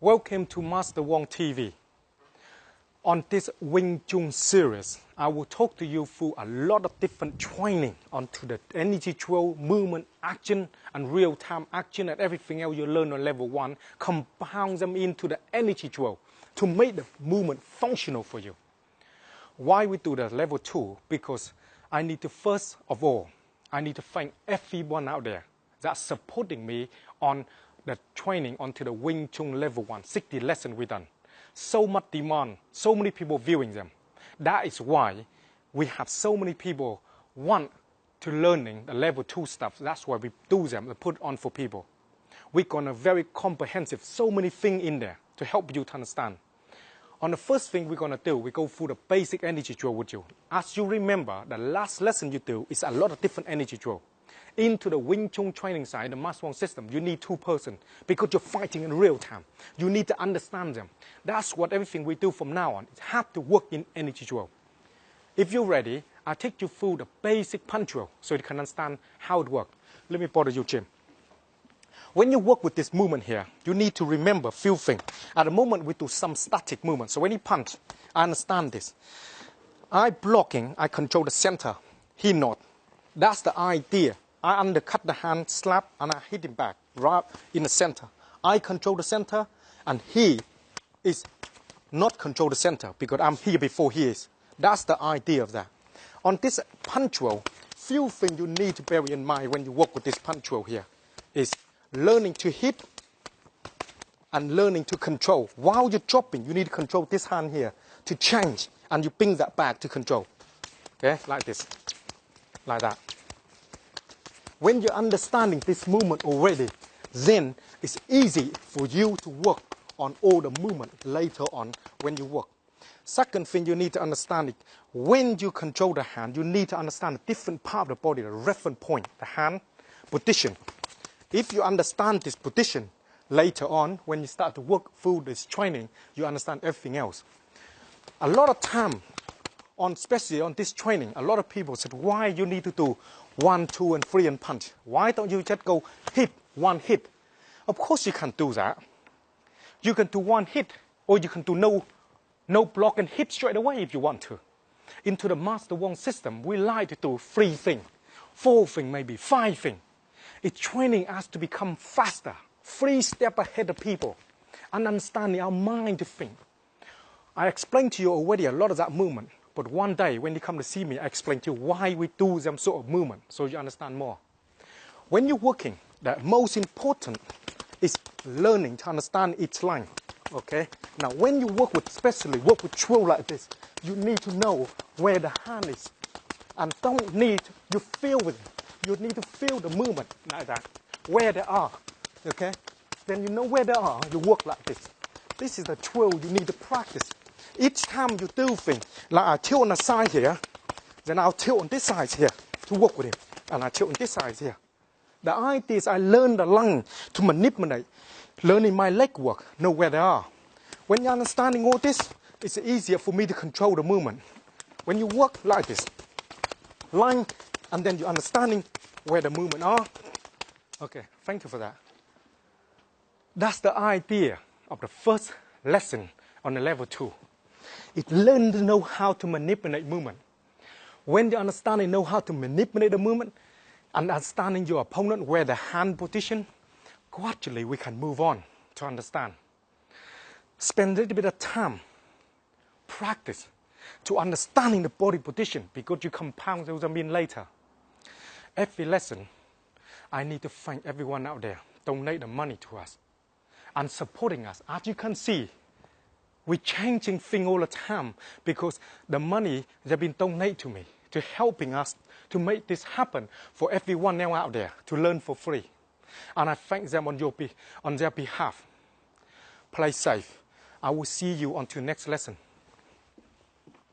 Welcome to Master Wong TV. On this Wing Chun series, I will talk to you through a lot of different training onto the energy drill, movement, action, and real-time action and everything else you learn on level 1, compound them into the energy drill to make the movement functional for you. Why we do the level 2? Because I need to, first of all, I need to thank everyone out there that's supporting me on the training onto the Wing Chun level 1, 60 lessons we done. So much demand, so many people viewing them. That is why we have so many people want to learning the level 2 stuff. That's why we do them, we put on for people. We're gonna very comprehensive, so many things in there to help you to understand. On the first thing we're gonna do, we go through the basic energy drill with you. As you remember, the last lesson you do is a lot of different energy drill. Into the Wing Chun training side, the Master Wong system, you need 2 persons because you're fighting in real time. You need to understand them. That's what everything we do from now on. It has to work in energy drill. If you're ready, I'll take you through the basic punch drill so you can understand how it works. Let me bother you, Jim. When you work with this movement here, you need to remember a few things. At the moment, we do some static movement. So when you punch, I understand this. I blocking, I control the center. He not. That's the idea. I undercut the hand, slap, and I hit him back, right in the center. I control the center, and he is not control the center because I'm here before he is. That's the idea of that. On this punch roll, few things you need to bear in mind when you work with this punch roll here is learning to hit and learning to control. While you're dropping, you need to control this hand here to change, and you bring that back to control. Okay, like this, like that. When you're understanding this movement already, then it's easy for you to work on all the movement later on when you work. Second thing you need to understand is when you control the hand, you need to understand the different part of the body, the reference point, the hand position. If you understand this position later on, when you start to work through this training, you understand everything else. A lot of time, especially on this training, a lot of people said, why you need to do 1, 2, and 3 and punch? Why don't you just go hit, 1 hit? Of course you can do that. You can do 1 hit, or you can do no block and hit straight away if you want to. Into the Master Wong system, we like to do 3 things, 4 things, maybe 5 things. It's training us to become faster, 3 steps ahead of people, and understanding our mind to think. I explained to you already a lot of that movement. But one day, when you come to see me, I explain to you why we do them sort of movement, so you understand more. When you're working, the most important is learning to understand each line, okay? Now, when you work with, especially work with drill like this, you need to know where the hand is. And don't need, you feel with it. You need to feel the movement like that, where they are, okay? Then you know where they are, you work like this. This is the drill you need to practice. Each time you do things, like I tilt on the side here, then I'll tilt on this side here to work with him. And I tilt on this side here. The idea is I learn the lung to manipulate, learning my leg work, know where they are. When you're understanding all this, it's easier for me to control the movement. When you work like this, line, and then you're understanding where the movement are. Okay, thank you for that. That's the idea of the first lesson on the level 2. It learn to know how to manipulate movement. When you understand and know how to manipulate the movement, and understanding your opponent, where the hand position, gradually we can move on to understand. Spend a little bit of time, practice, to understanding the body position, because you compound those in later. Every lesson, I need to thank everyone out there, donate the money to us, and supporting us. As you can see, we're changing things all the time because the money they've been donated to me to helping us to make this happen for everyone now out there to learn for free. And I thank them on their behalf. Play safe. I will see you until next lesson.